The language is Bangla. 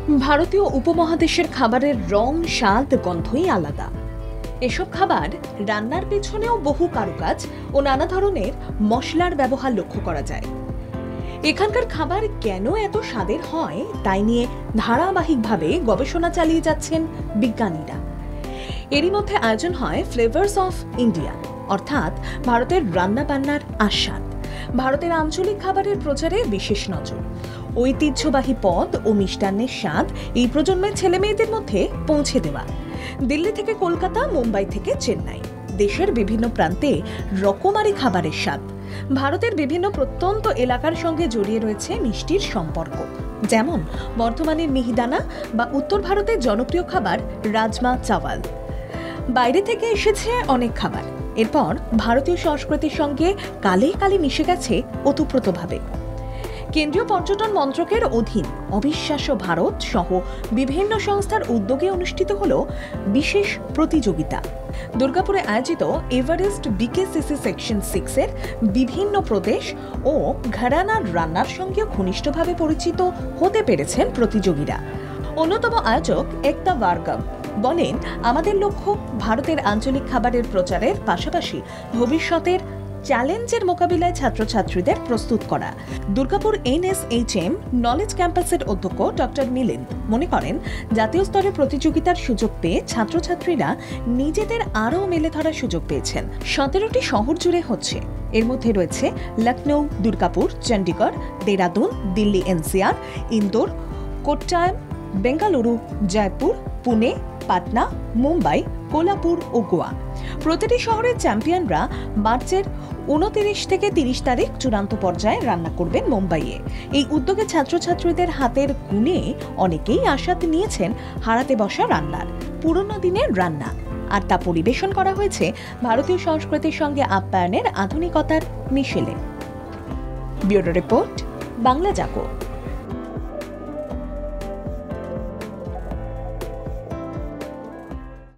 ভারতীয় উপমহাদেশের খাবারের রং, স্বাদ, গন্ধই আলাদা। এসব খাবার রান্নার পেছনেও বহু কারুকাজ ও নানা ধরনের মশলার ব্যবহার লক্ষ্য করা যায়। এখানকার খাবার কেন এত স্বাদের হয় তাই নিয়ে ধারাবাহিকভাবে গবেষণা চালিয়ে যাচ্ছেন বিজ্ঞানীরা। এরই মধ্যে আয়োজন হয় ফ্লেভার্স অফ ইন্ডিয়া, অর্থাৎ ভারতের রান্নাবান্নার আস্বাদ। ভারতের আঞ্চলিক খাবারের প্রচারে বিশেষ নজর। ঐতিহ্যবাহী পদ ও মিষ্টান্নের স্বাদ এই প্রজন্মের ছেলেমেয়েদের মধ্যে পৌঁছে দেওয়া। দিল্লি থেকে কলকাতা, মুম্বাই থেকে চেন্নাই, দেশের বিভিন্ন প্রান্তে রকমারি খাবারের স্বাদ। ভারতের বিভিন্ন প্রত্যন্ত এলাকার সঙ্গে জড়িয়ে রয়েছে মিষ্টির সম্পর্ক, যেমন বর্ধমানের মিহিদানা বা উত্তর ভারতের জনপ্রিয় খাবার রাজমা চাওয়াল। বাইরে থেকে এসেছে অনেক খাবার, এরপর ভারতীয় সংস্কৃতির সঙ্গে কালে কালে মিশে গেছে ওতপ্রোতভাবে। কেন্দ্রীয় পর্যটন মন্ত্রকের অধীন অবিশ্বাস্য ভারত সহ বিভিন্ন সংস্থার উদ্যোগে অনুষ্ঠিত হল বিশেষ প্রতিযোগিতা। দুর্গাপুরে আয়োজিত এভারেস্ট বিকেসিসি সেকশন 6 এর বিভিন্ন প্রদেশ ও ঘরানার রান্নার সঙ্গে ঘনিষ্ঠভাবে পরিচিত হতে পেরেছেন প্রতিযোগীরা। অন্যতম আয়োজক একতা ভার্গব বলেন, আমাদের লক্ষ্য ভারতের আঞ্চলিক খাবারের প্রচারের পাশাপাশি ভবিষ্যতের চ্যালেঞ্জের মোকাবিলায় ছাত্রছাত্রীদের প্রস্তুত করা। দুর্গাপুর NSHM নলেজ ক্যাম্পাসের অধ্যক্ষ ডক্টর মিলিন্দ মনে করেন, জাতীয় স্তরে প্রতিযোগিতার সুযোগ পেয়ে ছাত্রছাত্রীরা নিজেদের আরও মেলে ধরার সুযোগ পেয়েছেন। 17টি শহর জুড়ে হচ্ছে, এর মধ্যে রয়েছে লখনৌ, দুর্গাপুর, চণ্ডীগড়, দেরাদুন, দিল্লি NCR, ইন্দোর, কোট্টায়াম, বেঙ্গালুরু, জয়পুর, পুনে, পাটনা, মুম্বাই, কোলাপুর ও গোয়া। প্রতিটি শহরের চ্যাম্পিয়নরা মার্চের 29 থেকে 30 তারিখ চূড়ান্ত পর্যায়ে রান্না করবেন মুম্বাইয়ে। এই উদ্যোগে ছাত্রছাত্রীদের হাতের গুণে অনেকেই আস্বাদ নিয়েছেন হারাতে বসা রান্নার, পুরনো দিনের রান্না, আর তা পরিবেশন করা হয়েছে ভারতীয় সংস্কৃতির সঙ্গে আপ্যায়নের আধুনিকতার মিশেলে। ব্যুরো রিপোর্ট, বাংলা জাগো।